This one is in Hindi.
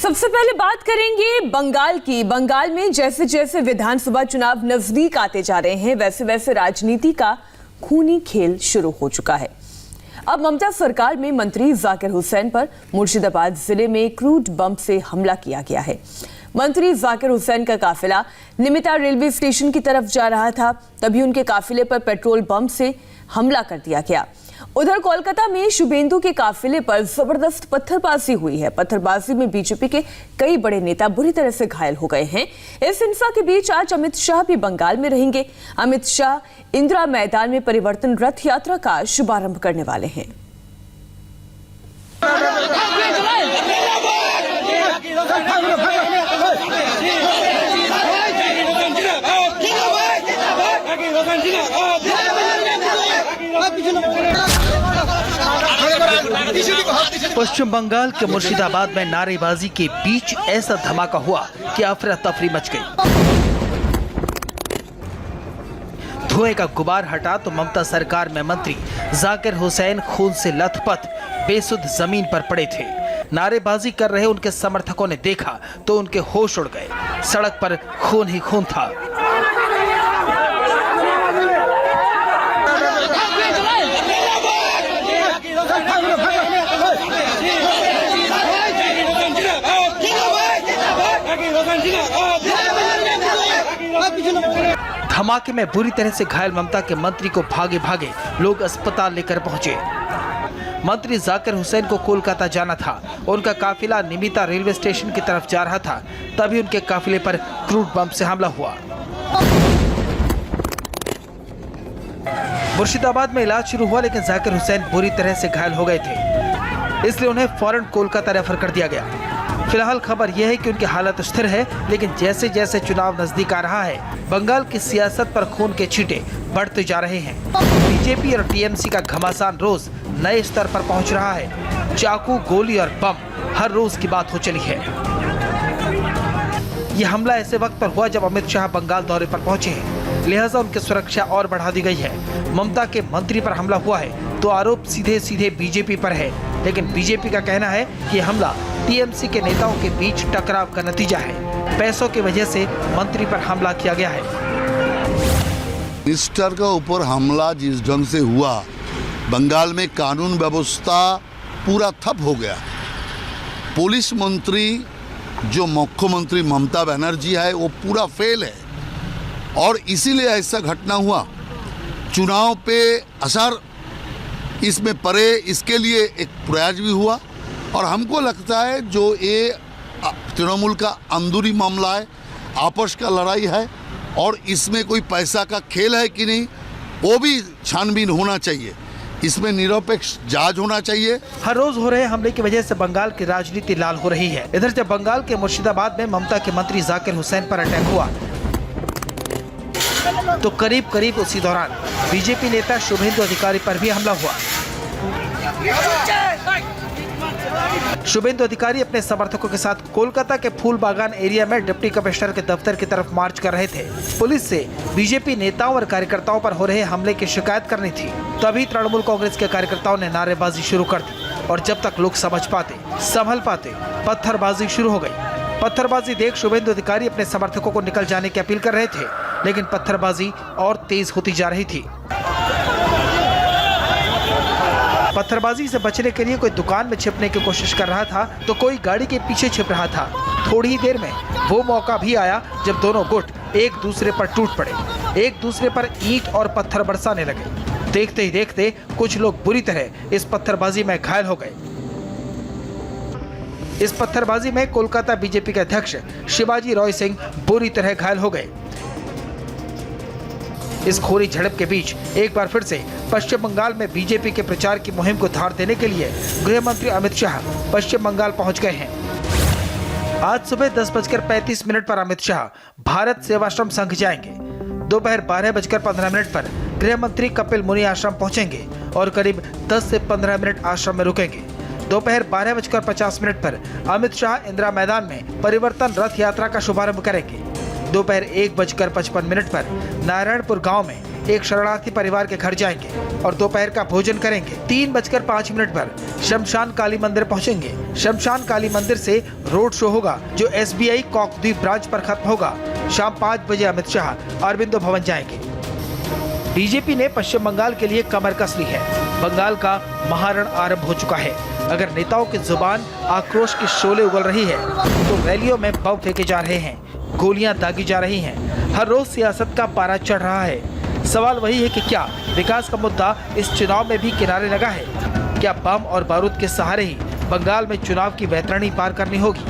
सबसे पहले बात करेंगे बंगाल की। बंगाल में जैसे जैसे विधानसभा चुनाव नजदीक आते जा रहे हैं वैसे वैसे राजनीति का खूनी खेल शुरू हो चुका है। अब ममता सरकार में मंत्री जाकिर हुसैन पर मुर्शिदाबाद जिले में क्रूड बम से हमला किया गया है। मंत्री जाकिर हुसैन का काफिला निमिता रेलवे स्टेशन की तरफ जा रहा था, तभी उनके काफिले पर पेट्रोल बम से हमला कर दिया गया। उधर कोलकाता में शुभेंदु के काफिले पर जबरदस्त पत्थरबाजी हुई है। पत्थरबाजी में बीजेपी के कई बड़े नेता बुरी तरह से घायल हो गए हैं। इस हिंसा के बीच आज अमित शाह भी बंगाल में रहेंगे। अमित शाह इंदिरा मैदान में परिवर्तन रथ यात्रा का शुभारंभ करने वाले हैं। पश्चिम बंगाल के मुर्शिदाबाद में नारेबाजी के बीच ऐसा धमाका हुआ कि अफरा तफरी मच गई। धुएं का गुबार हटा तो ममता सरकार में मंत्री जाकिर हुसैन खून से लथपथ बेसुध जमीन पर पड़े थे। नारेबाजी कर रहे उनके समर्थकों ने देखा तो उनके होश उड़ गए। सड़क पर खून ही खून था। धमाके में बुरी तरह से घायल ममता के मंत्री को भागे भागे लोग अस्पताल लेकर पहुंचे। मंत्री जाकिर हुसैन को कोलकाता जाना था। उनका काफिला निमिता रेलवे स्टेशन की तरफ जा रहा था, तभी उनके काफिले पर क्रूड बम से हमला हुआ। मुर्शिदाबाद में इलाज शुरू हुआ, लेकिन जाकिर हुसैन बुरी तरह से घायल हो गए थे, इसलिए उन्हें फौरन कोलकाता रेफर कर दिया गया। फिलहाल खबर यह है कि उनकी हालत स्थिर है, लेकिन जैसे जैसे चुनाव नजदीक आ रहा है बंगाल की सियासत पर खून के छींटे बढ़ते जा रहे हैं। बीजेपी और टीएमसी का घमासान रोज नए स्तर पर पहुंच रहा है। चाकू, गोली और बम हर रोज की बात हो चली है। यह हमला ऐसे वक्त पर हुआ जब अमित शाह बंगाल दौरे पर पहुंचे हैं, लिहाजा उनकी सुरक्षा और बढ़ा दी गई है। ममता के मंत्री पर हमला हुआ है तो आरोप सीधे सीधे बीजेपी पर है, लेकिन बीजेपी का कहना है कि हमला टीएमसी के नेताओं के बीच टकराव का नतीजा है। पैसों की वजह से मंत्री पर हमला किया गया है। मिनिस्टर के ऊपर हमला जिस ढंग से हुआ, बंगाल में कानून व्यवस्था पूरा ठप हो गया। पुलिस मंत्री जो मुख्यमंत्री ममता बनर्जी है वो पूरा फेल है और इसीलिए ऐसा घटना हुआ। चुनाव पे असर इसमें पड़े, इसके लिए एक प्रयास भी हुआ और हमको लगता है जो ये तृणमूल का अंदरूनी मामला है, आपस का लड़ाई है और इसमें कोई पैसा का खेल है कि नहीं वो भी छानबीन होना चाहिए। इसमें निरपेक्ष जांच होना चाहिए। हर रोज हो रहे हमले की वजह से बंगाल की राजनीति लाल हो रही है। इधर जब बंगाल के मुर्शिदाबाद में ममता के मंत्री जाकिर हुसैन पर अटैक हुआ तो करीब करीब उसी दौरान बीजेपी नेता शुभेंदु अधिकारी पर भी हमला हुआ। शुभेंदु अधिकारी अपने समर्थकों के साथ कोलकाता के फूल बागान एरिया में डिप्टी कमिश्नर के दफ्तर की तरफ मार्च कर रहे थे। पुलिस से बीजेपी नेताओं और कार्यकर्ताओं पर हो रहे हमले की शिकायत करनी थी, तभी तृणमूल कांग्रेस के कार्यकर्ताओं ने नारेबाजी शुरू कर दी और जब तक लोग समझ पाते, संभल पाते, पत्थरबाजी शुरू हो गई। पत्थरबाजी देख शुभेंदु अधिकारी अपने समर्थकों को निकल जाने की अपील कर रहे थे, लेकिन पत्थरबाजी और तेज होती जा रही थी। पत्थरबाजी से बचने के लिए कोई दुकान में छिपने की कोशिश कर रहा था तो कोई गाड़ी के पीछे छिप रहा था। थोड़ी ही देर में वो मौका भी आया जब दोनों गुट एक दूसरे पर टूट पड़े, एक दूसरे पर ईंट और पत्थर बरसाने लगे। देखते ही देखते कुछ लोग बुरी तरह इस पत्थरबाजी में घायल हो गए। इस पत्थरबाजी में कोलकाता बीजेपी के अध्यक्ष शिवाजी रॉय सिंह बुरी तरह घायल हो गए। इस खोरी झड़प के बीच एक बार फिर से पश्चिम बंगाल में बीजेपी के प्रचार की मुहिम को धार देने के लिए गृह मंत्री अमित शाह पश्चिम बंगाल पहुंच गए हैं। आज सुबह 10:35 पर अमित शाह भारत सेवाश्रम संघ जाएंगे। दोपहर 12:15 पर गृह मंत्री कपिल मुनि आश्रम पहुंचेंगे और करीब 10 से 15 मिनट आश्रम में रुकेंगे। दोपहर 12:50 पर अमित शाह इंदिरा मैदान में परिवर्तन रथ यात्रा का शुभारंभ करेंगे। दोपहर 1:55 पर नारायणपुर गांव में एक शरणार्थी परिवार के घर जाएंगे और दोपहर का भोजन करेंगे। 3:05 पर शमशान काली मंदिर पहुंचेंगे। शमशान काली मंदिर से रोड शो होगा जो SBI कॉकद्वीप ब्रांच पर खत्म होगा। शाम 5 बजे अमित शाह अरबिंदो भवन जाएंगे। बीजेपी ने पश्चिम बंगाल के लिए कमर कस ली है। बंगाल का महारण आरंभ हो चुका है। अगर नेताओं की जुबान आक्रोश की शोले उगल रही है तो रैलियों में बम फेंके जा रहे हैं, गोलियां दागी जा रही हैं। हर रोज सियासत का पारा चढ़ रहा है। सवाल वही है कि क्या विकास का मुद्दा इस चुनाव में भी किनारे लगा है? क्या बम और बारूद के सहारे ही बंगाल में चुनाव की वैतरणी पार करनी होगी?